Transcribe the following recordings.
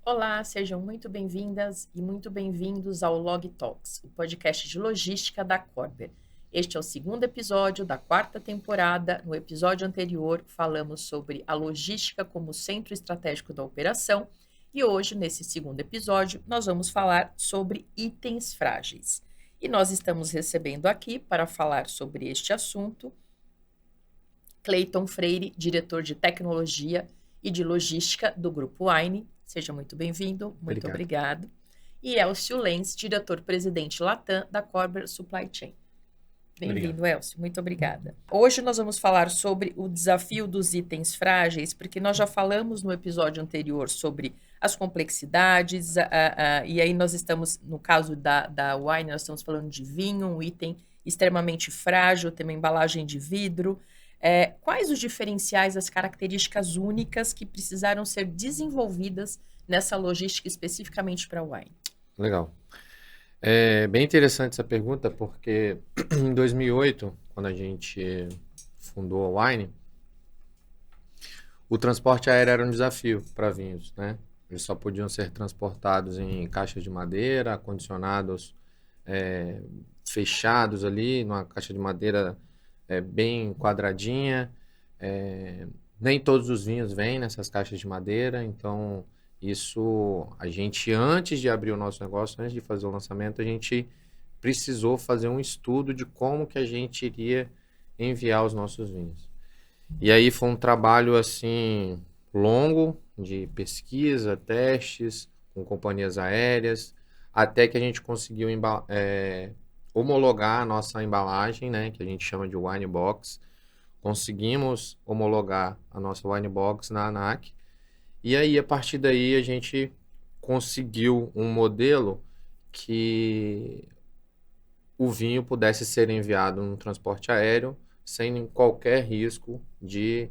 Olá, sejam muito bem-vindas e muito bem-vindos ao Log Talks, o podcast de logística da Corber. Este é o segundo episódio da quarta temporada. No episódio anterior, falamos sobre a logística como centro estratégico da operação e hoje, nesse segundo episódio, nós vamos falar sobre itens frágeis. E nós estamos recebendo aqui, para falar sobre este assunto, Cleiton Freire, diretor de tecnologia e de logística do Grupo Wine. Seja muito bem-vindo, muito obrigado. E Elcio Lenz, diretor-presidente Latam da Corber Supply Chain. Bem-vindo, Elcio, muito obrigada. Hoje nós vamos falar sobre o desafio dos itens frágeis, porque nós já falamos no episódio anterior sobre as complexidades, e aí nós estamos, no caso da Wine, nós estamos falando de vinho, um item extremamente frágil, tem uma embalagem de vidro. Quais os diferenciais, as características únicas que precisaram ser desenvolvidas nessa logística especificamente para a Wine? Legal. É bem interessante essa pergunta, porque em 2008, quando a gente fundou a Wine, o transporte aéreo era um desafio para vinhos, né? Eles só podiam ser transportados em caixas de madeira, acondicionados fechados ali, numa caixa de madeira bem quadradinha. Nem todos os vinhos vêm nessas caixas de madeira, então isso a gente, antes de abrir o nosso negócio, antes de fazer o lançamento, a gente precisou fazer um estudo de como que a gente iria enviar os nossos vinhos. E aí foi um trabalho assim longo de pesquisa, testes com companhias aéreas, até que a gente conseguiu homologar a nossa embalagem, né, que a gente chama de Wine Box. Conseguimos homologar a nossa Wine Box na ANAC. E aí, a partir daí, a gente conseguiu um modelo que o vinho pudesse ser enviado no transporte aéreo sem qualquer risco de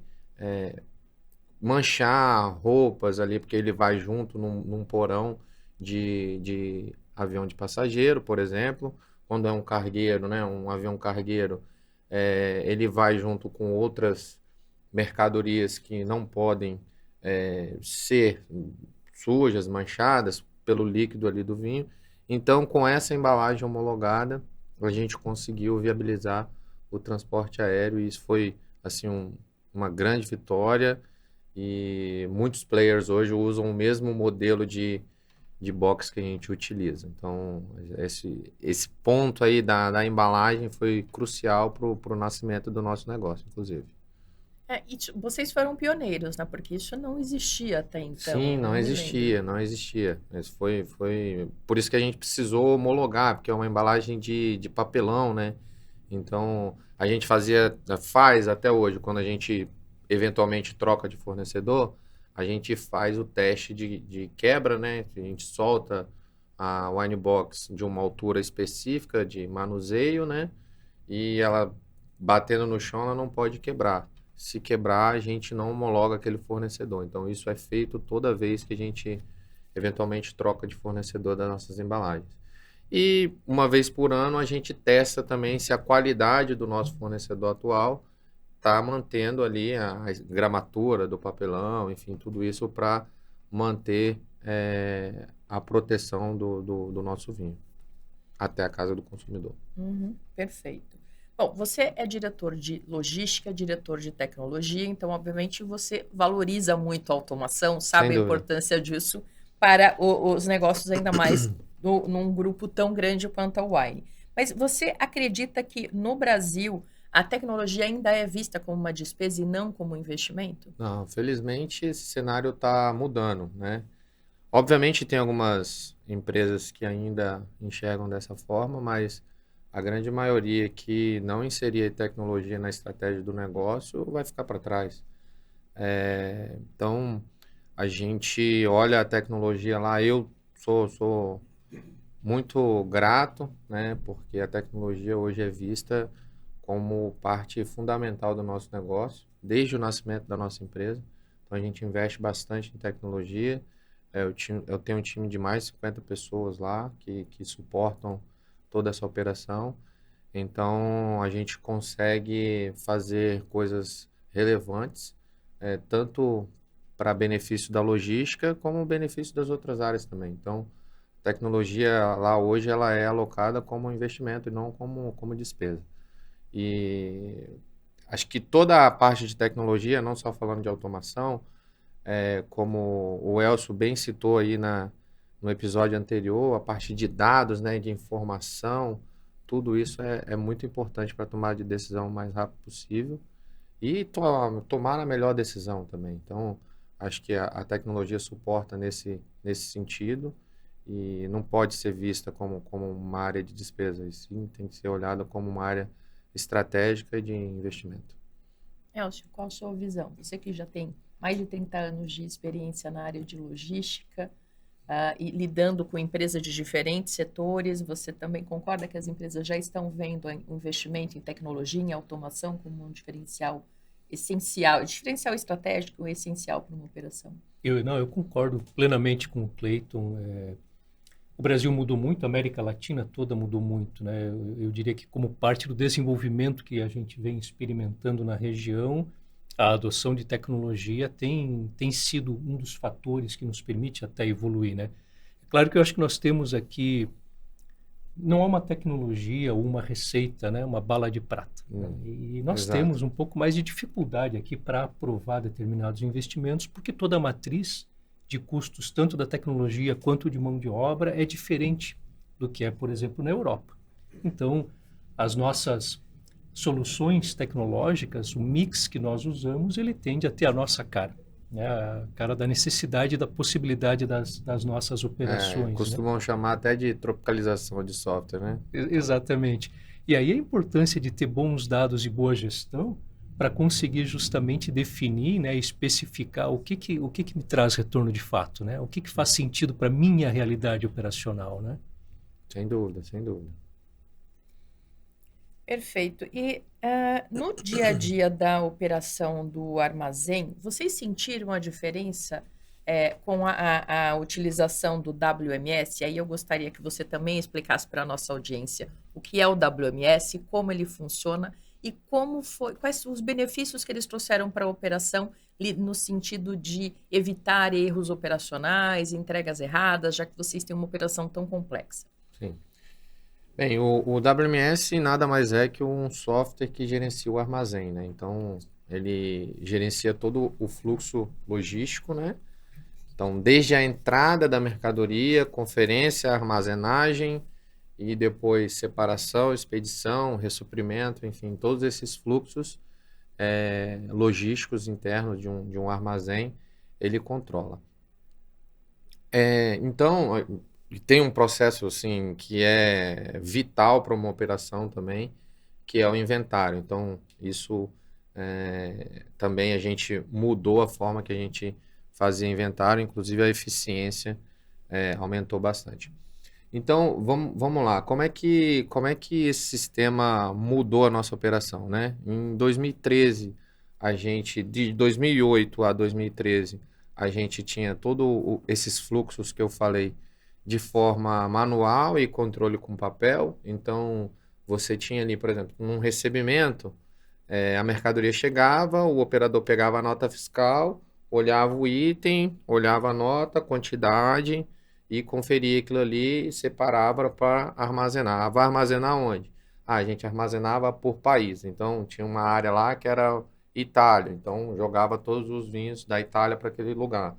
manchar roupas ali, porque ele vai junto num porão de avião de passageiro, por exemplo. Quando é um cargueiro, né, um avião cargueiro, ele vai junto com outras mercadorias que não podem ser sujas, manchadas pelo líquido ali do vinho. Então, com essa embalagem homologada, a gente conseguiu viabilizar o transporte aéreo e isso foi assim uma grande vitória. E muitos players hoje usam o mesmo modelo de box que a gente utiliza. Então, esse ponto aí da embalagem foi crucial para o nascimento do nosso negócio, inclusive. E vocês foram pioneiros, né? Porque isso não existia até então. Sim, não existia. Mas foi por isso que a gente precisou homologar, porque é uma embalagem de papelão, né? Então, a gente faz até hoje, quando a gente eventualmente troca de fornecedor, a gente faz o teste de quebra, né? A gente solta a Wine Box de uma altura específica de manuseio, né? E ela batendo no chão, ela não pode quebrar. Se quebrar, a gente não homologa aquele fornecedor. Então, isso é feito toda vez que a gente eventualmente troca de fornecedor das nossas embalagens. E uma vez por ano, a gente testa também se a qualidade do nosso fornecedor atual está mantendo ali a gramatura do papelão, enfim, tudo isso para manter a proteção do nosso vinho até a casa do consumidor. Perfeito. Bom, você é diretor de logística, diretor de tecnologia, então, obviamente, você valoriza muito a automação, sabe a importância disso para os negócios, ainda mais num grupo tão grande quanto a Wine. Mas você acredita que, no Brasil, a tecnologia ainda é vista como uma despesa e não como um investimento? Não, felizmente, esse cenário está mudando, né? Obviamente, tem algumas empresas que ainda enxergam dessa forma, mas a grande maioria que não inserir tecnologia na estratégia do negócio vai ficar para trás. Então, a gente olha a tecnologia lá. Eu sou muito grato, né? Porque a tecnologia hoje é vista como parte fundamental do nosso negócio, desde o nascimento da nossa empresa. Então, a gente investe bastante em tecnologia. Eu tenho um time de mais de 50 pessoas lá que suportam toda essa operação. Então, a gente consegue fazer coisas relevantes, tanto para benefício da logística, como benefício das outras áreas também. Então, a tecnologia lá hoje ela é alocada como investimento e não como despesa. E acho que toda a parte de tecnologia, não só falando de automação, como o Elcio bem citou aí no episódio anterior, a parte de dados, né, de informação, tudo isso é muito importante para tomar de decisão o mais rápido possível e tomar a melhor decisão também. Então, acho que a tecnologia suporta nesse sentido e não pode ser vista como uma área de despesa, e sim tem que ser olhada como uma área estratégica de investimento. Elcio, qual a sua visão? Você que já tem mais de 30 anos de experiência na área de logística, e lidando com empresas de diferentes setores, você também concorda que as empresas já estão vendo o investimento em tecnologia, em automação, como um diferencial essencial, diferencial estratégico essencial para uma operação? Eu concordo plenamente com o Cleiton. O Brasil mudou muito, a América Latina toda mudou muito, né? Eu diria que como parte do desenvolvimento que a gente vem experimentando na região, a adoção de tecnologia tem sido um dos fatores que nos permite até evoluir, né? É claro que eu acho que nós temos aqui, não há uma tecnologia ou uma receita, né? Uma bala de prata. Né? E nós Exato. temos um pouco mais de dificuldade aqui para aprovar determinados investimentos, porque toda a matriz de custos, tanto da tecnologia quanto de mão de obra, é diferente do que é, por exemplo, na Europa. Então, as nossas soluções tecnológicas, o mix que nós usamos, ele tende a ter a nossa cara, né? A cara da necessidade e da possibilidade das nossas operações. Né? Costumam chamar até de tropicalização de software, né? Exatamente. E aí a importância de ter bons dados e boa gestão para conseguir justamente definir, né, especificar o que me traz retorno de fato, né? O que faz sentido para a minha realidade operacional, né? Sem dúvida, sem dúvida. Perfeito. E no dia a dia da operação do armazém, vocês sentiram a diferença com a utilização do WMS? Aí eu gostaria que você também explicasse para a nossa audiência o que é o WMS, como ele funciona e quais os benefícios que eles trouxeram para a operação no sentido de evitar erros operacionais, entregas erradas, já que vocês têm uma operação tão complexa. Sim. Bem, o WMS nada mais é que um software que gerencia o armazém, né? Então, ele gerencia todo o fluxo logístico, né? Então, desde a entrada da mercadoria, conferência, armazenagem e depois separação, expedição, ressuprimento, enfim, todos esses fluxos logísticos internos de um armazém, ele controla. Então, tem um processo assim que é vital para uma operação também, que é o inventário. Então, isso também a gente mudou a forma que a gente fazia inventário, inclusive a eficiência aumentou bastante. Então, vamos lá. Como é que esse sistema mudou a nossa operação, né? Em 2013, de 2008 a 2013, a gente tinha todos esses fluxos que eu falei de forma manual e controle com papel. Então, você tinha ali, por exemplo, num recebimento, a mercadoria chegava, o operador pegava a nota fiscal, olhava o item, olhava a nota, quantidade e conferia aquilo ali e separava para armazenar. Vai armazenar onde? A gente armazenava por país. Então, tinha uma área lá que era Itália. Então, jogava todos os vinhos da Itália para aquele lugar.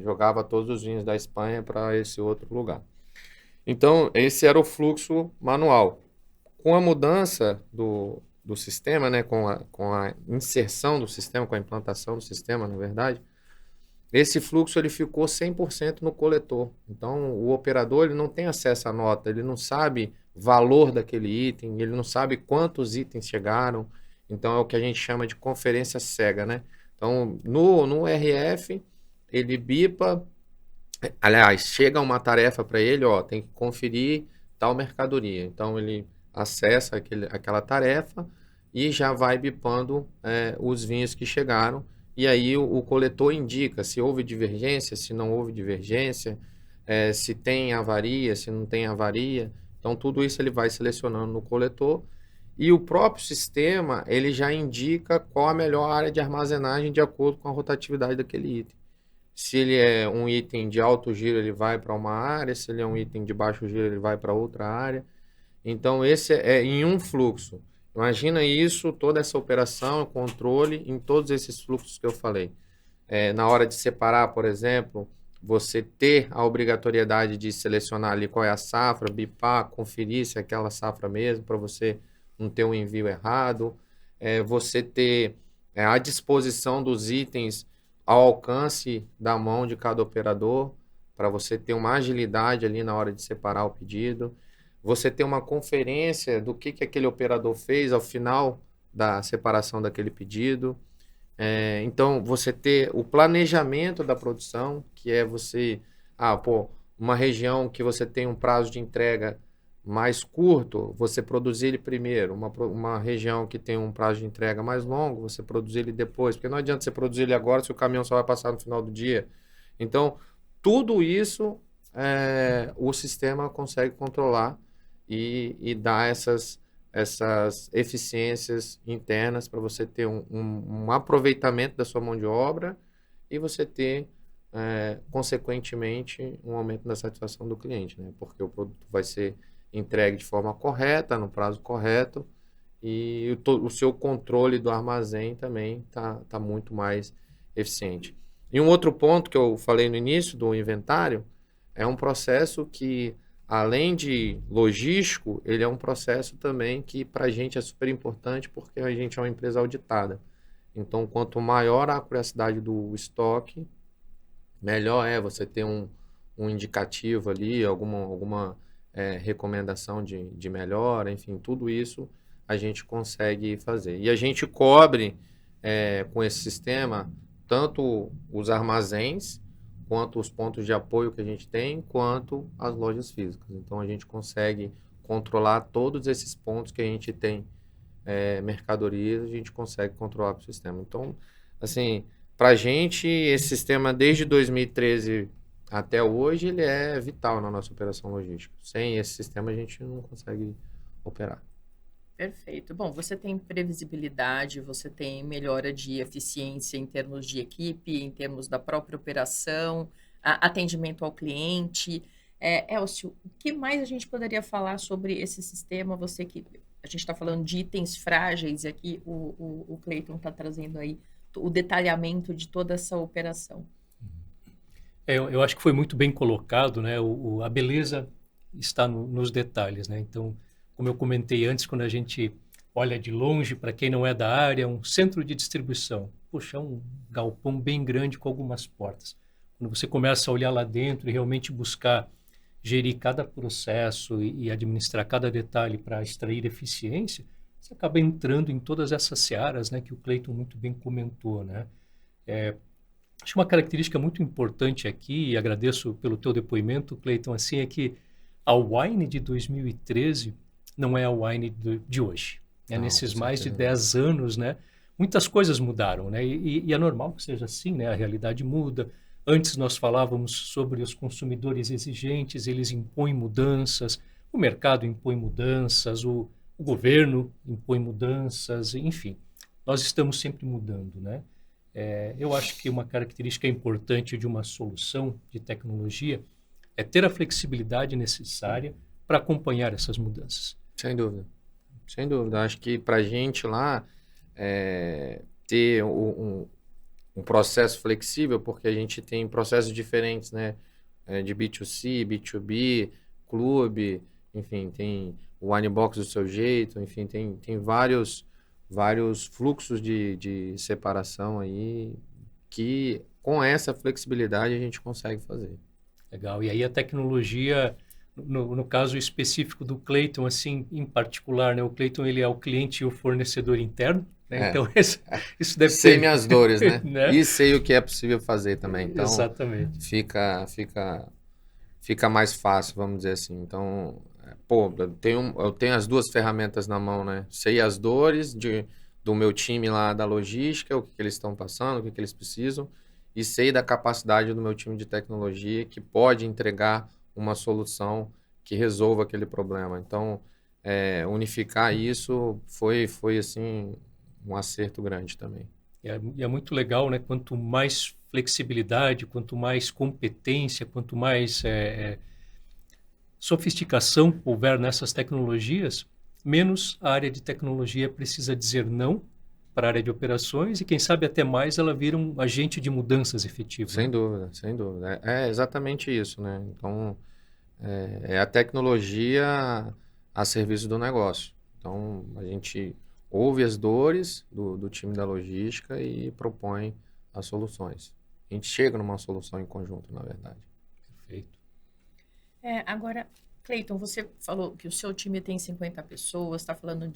Jogava todos os vinhos da Espanha para esse outro lugar. Então, esse era o fluxo manual. Com a mudança do sistema, né, com a inserção do sistema, com a implantação do sistema, na verdade, esse fluxo ele ficou 100% no coletor. Então, o operador ele não tem acesso à nota, ele não sabe valor daquele item, ele não sabe quantos itens chegaram. Então, é o que a gente chama de conferência cega, né? Então, no RF, ele bipa, aliás, chega uma tarefa para ele, ó, tem que conferir tal mercadoria. Então, ele acessa aquela tarefa e já vai bipando os vinhos que chegaram. E aí o coletor indica se houve divergência, se não houve divergência, se tem avaria, se não tem avaria. Então, tudo isso ele vai selecionando no coletor e o próprio sistema, ele já indica qual a melhor área de armazenagem de acordo com a rotatividade daquele item. Se ele é um item de alto giro, ele vai para uma área, se ele é um item de baixo giro, ele vai para outra área. Então, esse é em um fluxo. Imagina isso, toda essa operação, controle em todos esses fluxos que eu falei. Na hora de separar, por exemplo, você ter a obrigatoriedade de selecionar ali qual é a safra, bipar, conferir se é aquela safra mesmo, para você não ter um envio errado. Você ter a disposição dos itens ao alcance da mão de cada operador, para você ter uma agilidade ali na hora de separar o pedido. Você ter uma conferência do que aquele operador fez ao final da separação daquele pedido. Então, você ter o planejamento da produção, que é você, uma região que você tem um prazo de entrega mais curto, você produzir ele primeiro. Uma região que tem um prazo de entrega mais longo, você produzir ele depois. Porque não adianta você produzir ele agora se o caminhão só vai passar no final do dia. Então, tudo isso o sistema consegue controlar e dar essas eficiências internas para você ter um aproveitamento da sua mão de obra e você ter, consequentemente, um aumento da satisfação do cliente, né? Porque o produto vai ser entregue de forma correta, no prazo correto, e o seu controle do armazém também tá muito mais eficiente. E um outro ponto que eu falei no início do inventário é um processo que, além de logístico, ele é um processo também que para a gente é super importante porque a gente é uma empresa auditada. Então, quanto maior a acuracidade do estoque, melhor é você ter um indicativo ali, alguma recomendação de melhora, enfim, tudo isso a gente consegue fazer. E a gente cobre com esse sistema tanto os armazéns, quanto os pontos de apoio que a gente tem, quanto as lojas físicas. Então, a gente consegue controlar todos esses pontos que a gente tem mercadorias, a gente consegue controlar com o sistema. Então, assim, para a gente, esse sistema, desde 2013 até hoje, ele é vital na nossa operação logística. Sem esse sistema, a gente não consegue operar. Perfeito. Bom, você tem previsibilidade, você tem melhora de eficiência em termos de equipe, em termos da própria operação, atendimento ao cliente. Elcio, o que mais a gente poderia falar sobre esse sistema? A gente está falando de itens frágeis e aqui o Cleiton está trazendo aí o detalhamento de toda essa operação. Eu acho que foi muito bem colocado, né? A beleza está nos detalhes, né? Então, como eu comentei antes, quando a gente olha de longe, para quem não é da área, um centro de distribuição. Poxa, é um galpão bem grande com algumas portas. Quando você começa a olhar lá dentro e realmente buscar gerir cada processo e administrar cada detalhe para extrair eficiência, você acaba entrando em todas essas searas, né, que o Cleiton muito bem comentou, né? Acho que uma característica muito importante aqui, e agradeço pelo teu depoimento, Cleiton, assim, é que a Wine de 2013 não é a Wine de hoje. Nesses mais de 10 anos, né, muitas coisas mudaram, né? E é normal que seja assim, né? A realidade muda. Antes nós falávamos sobre os consumidores exigentes, eles impõem mudanças, o mercado impõe mudanças, o governo impõe mudanças, enfim. Nós estamos sempre mudando, né? Eu acho que uma característica importante de uma solução de tecnologia é ter a flexibilidade necessária para acompanhar essas mudanças. Sem dúvida. Sem dúvida. Acho que para a gente lá ter um processo flexível, porque a gente tem processos diferentes, né? De B2C, B2B, clube, enfim, tem o Winebox do seu jeito, enfim, tem vários fluxos de separação aí que com essa flexibilidade a gente consegue fazer. Legal. E aí a tecnologia, no caso específico do Cleiton, assim, em particular, né? O Cleiton, ele é o cliente e o fornecedor interno, né? Então, isso deve sei ter... minhas dores, né? né? E sei o que é possível fazer também. Então, exatamente. Fica mais fácil, vamos dizer assim. Então, eu tenho as duas ferramentas na mão, né? Sei as dores do meu time lá da logística, o que eles estão passando, o que eles precisam, e sei da capacidade do meu time de tecnologia que pode entregar uma solução que resolva aquele problema. Então, unificar isso foi assim, um acerto grande também. E é muito legal, né? Quanto mais flexibilidade, quanto mais competência, quanto mais sofisticação houver nessas tecnologias, menos a área de tecnologia precisa dizer não para a área de operações e, quem sabe, até mais ela vira um agente de mudanças efetivo. Sem Né? dúvida, sem dúvida. É exatamente isso, né? Então, é a tecnologia a serviço do negócio. Então, a gente ouve as dores do time da logística e propõe as soluções. A gente chega numa solução em conjunto, na verdade. Perfeito. Agora, Cleiton, você falou que o seu time tem 50 pessoas, está falando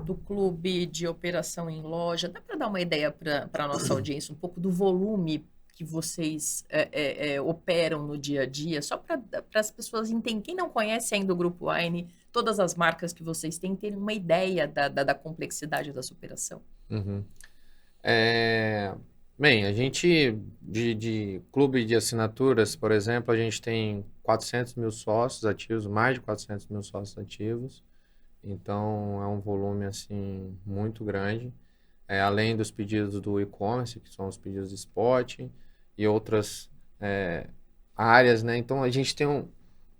do clube, de operação em loja. Dá para dar uma ideia para a nossa audiência, um pouco do volume que vocês operam no dia a dia, só para as pessoas entenderem, quem não conhece ainda o Grupo Wine, todas as marcas que vocês têm, terem uma ideia da complexidade dessa operação. Uhum. Bem, a gente, de clube de assinaturas, por exemplo, a gente tem 400 mil sócios ativos, mais de 400 mil sócios ativos. Então, é um volume, assim, muito grande. Além dos pedidos do e-commerce, que são os pedidos de spot e outras áreas, né? Então, a gente tem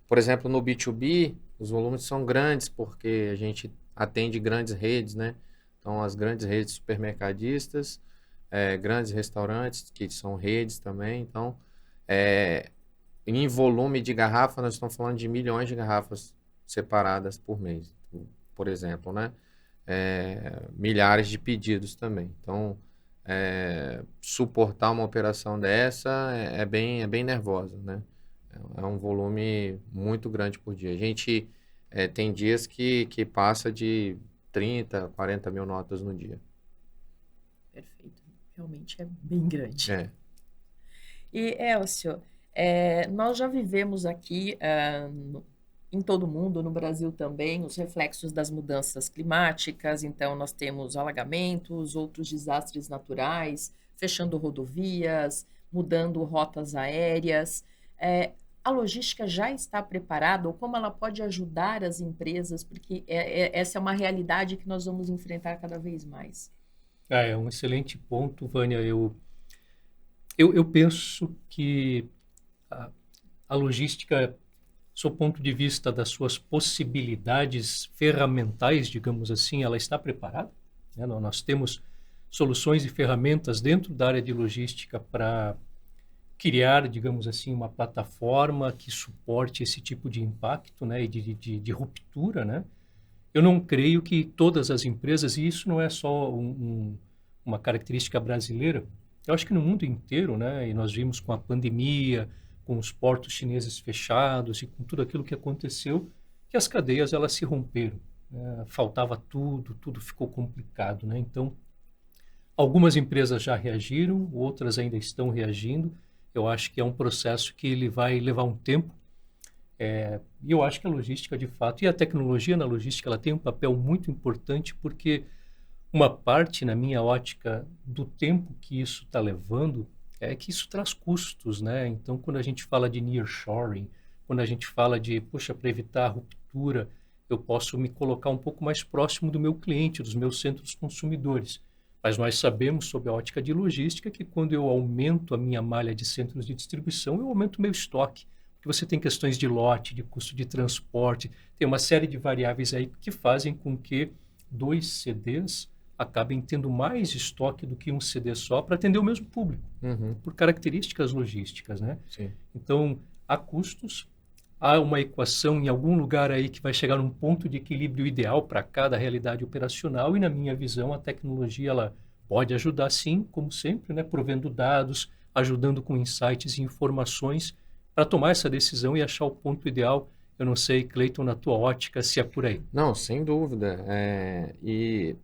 por exemplo, no B2B, os volumes são grandes porque a gente atende grandes redes, né? Então, as grandes redes supermercadistas, grandes restaurantes, que são redes também. Então, em volume de garrafa, nós estamos falando de milhões de garrafas separadas por mês, por exemplo, né? Milhares de pedidos também. Então, suportar uma operação dessa é bem nervosa, né? É um volume muito grande por dia. A gente tem dias que passa de 30, 40 mil notas no dia. Perfeito. Realmente é bem grande. E, Elcio, nós já vivemos aqui em todo o mundo, no Brasil também, os reflexos das mudanças climáticas. Então, nós temos alagamentos, outros desastres naturais, fechando rodovias, mudando rotas aéreas. A logística já está preparada ou como ela pode ajudar as empresas? Porque essa é uma realidade que nós vamos enfrentar cada vez mais. É um excelente ponto, Vânia. Eu penso que a logística, sob o ponto de vista das suas possibilidades ferramentais, digamos assim, ela está preparada. Né? Nós temos soluções e ferramentas dentro da área de logística para criar, digamos assim, uma plataforma que suporte esse tipo de impacto, né, e de ruptura, né? Eu não creio que todas as empresas, e isso não é só uma característica brasileira, eu acho que no mundo inteiro, né, e nós vimos com a pandemia, com os portos chineses fechados e com tudo aquilo que aconteceu, que as cadeias elas se romperam, né? Faltava tudo ficou complicado, né? Então, algumas empresas já reagiram, outras ainda estão reagindo. Eu acho que é um processo que ele vai levar um tempo. E eu acho que a logística, de fato, e a tecnologia na logística, ela tem um papel muito importante porque uma parte, na minha ótica, do tempo que isso está levando é que isso traz custos, né? Então, quando a gente fala de nearshoring, quando a gente fala de, poxa, para evitar a ruptura, eu posso me colocar um pouco mais próximo do meu cliente, dos meus centros consumidores. Mas nós sabemos, sob a ótica de logística, que quando eu aumento a minha malha de centros de distribuição, eu aumento o meu estoque. Porque você tem questões de lote, de custo de transporte, tem uma série de variáveis aí que fazem com que 2 CDs acabem tendo mais estoque do que um CD só para atender o mesmo público, por características logísticas, né? Sim. Então, há custos, há uma equação em algum lugar aí que vai chegar num ponto de equilíbrio ideal para cada realidade operacional e, na minha visão, a tecnologia ela pode ajudar sim, como sempre, né? Provendo dados, ajudando com insights e informações para tomar essa decisão e achar o ponto ideal. Eu não sei, Cleiton, na tua ótica, se é por aí. Não, sem dúvida. E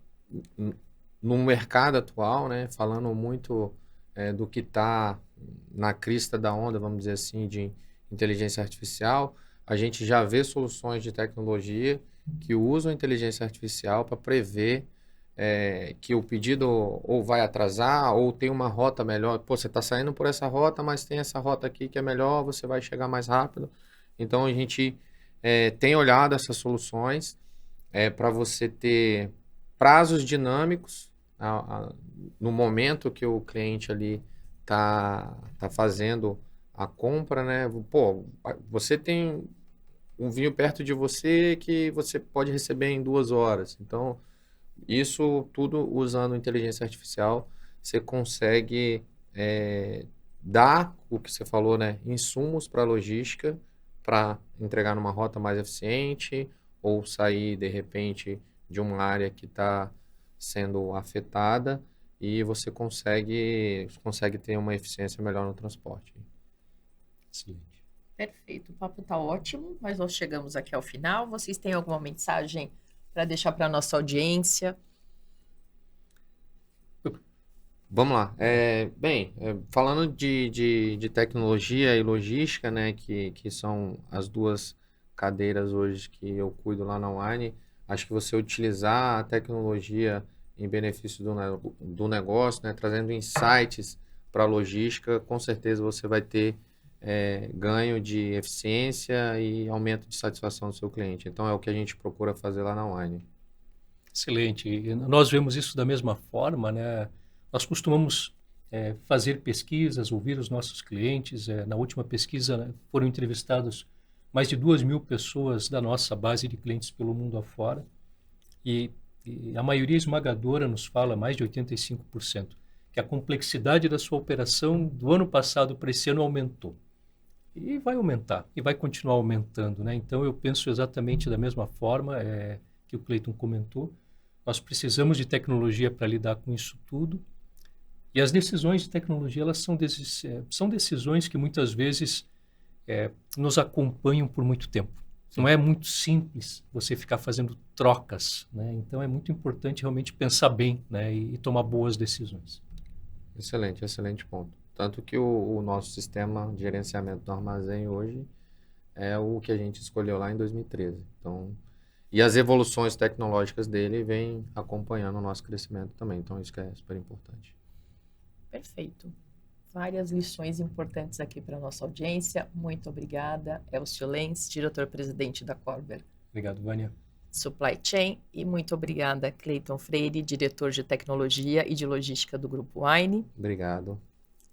no mercado atual, né, falando muito do que está na crista da onda, vamos dizer assim, de inteligência artificial, a gente já vê soluções de tecnologia que usam inteligência artificial para prever que o pedido ou vai atrasar ou tem uma rota melhor. Pô, você está saindo por essa rota, mas tem essa rota aqui que é melhor, você vai chegar mais rápido. Então, a gente tem olhado essas soluções para você ter prazos dinâmicos no momento que o cliente ali tá fazendo a compra, né? Pô, você tem um vinho perto de você que você pode receber em 2 horas. Então, isso tudo usando inteligência artificial, você consegue dar o que você falou, né? Insumos para a logística, para entregar numa rota mais eficiente ou sair, de repente, de uma área que está sendo afetada e você consegue ter uma eficiência melhor no transporte. Excelente. Perfeito, o papo está ótimo, mas nós chegamos aqui ao final. Vocês têm alguma mensagem para deixar para a nossa audiência? Vamos lá. Falando de tecnologia e logística, né, que são as 2 cadeiras hoje que eu cuido lá na Wine, acho que você utilizar a tecnologia em benefício do negócio, né, trazendo insights para a logística, com certeza você vai ter ganho de eficiência e aumento de satisfação do seu cliente. Então, é o que a gente procura fazer lá na Wine. Excelente. E nós vemos isso da mesma forma, né? Nós costumamos fazer pesquisas, ouvir os nossos clientes. Na última pesquisa, né, foram entrevistados mais de 2.000 pessoas da nossa base de clientes pelo mundo afora. E a maioria esmagadora nos fala, mais de 85%, que a complexidade da sua operação do ano passado para esse ano aumentou. E vai aumentar, e vai continuar aumentando, né? Então, eu penso exatamente da mesma forma que o Cleiton comentou. Nós precisamos de tecnologia para lidar com isso tudo. E as decisões de tecnologia, elas são decisões que muitas vezes nos acompanham por muito tempo. Sim. Não é muito simples você ficar fazendo trocas, né? Então, é muito importante realmente pensar bem, né, e tomar boas decisões. Excelente ponto. Tanto que o nosso sistema de gerenciamento do armazém hoje é o que a gente escolheu lá em 2013. Então, e as evoluções tecnológicas dele vêm acompanhando o nosso crescimento também. Então, isso que é super importante. Perfeito. Várias lições importantes aqui para a nossa audiência. Muito obrigada, Elcio Lenz, diretor-presidente da Corber. Obrigado, Vânia. Supply Chain. E muito obrigada, Cleiton Freire, diretor de tecnologia e de logística do Grupo Wine. Obrigado.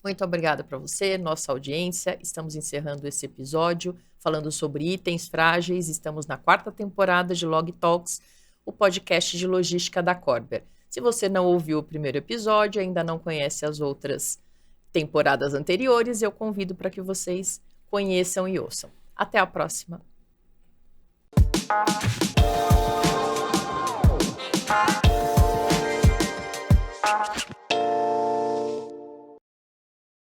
Muito obrigada para você, nossa audiência. Estamos encerrando esse episódio falando sobre itens frágeis. Estamos na 4ª temporada de Log Talks, o podcast de logística da Corber. Se você não ouviu o primeiro episódio, ainda não conhece as outras temporadas anteriores, eu convido para que vocês conheçam e ouçam. Até a próxima.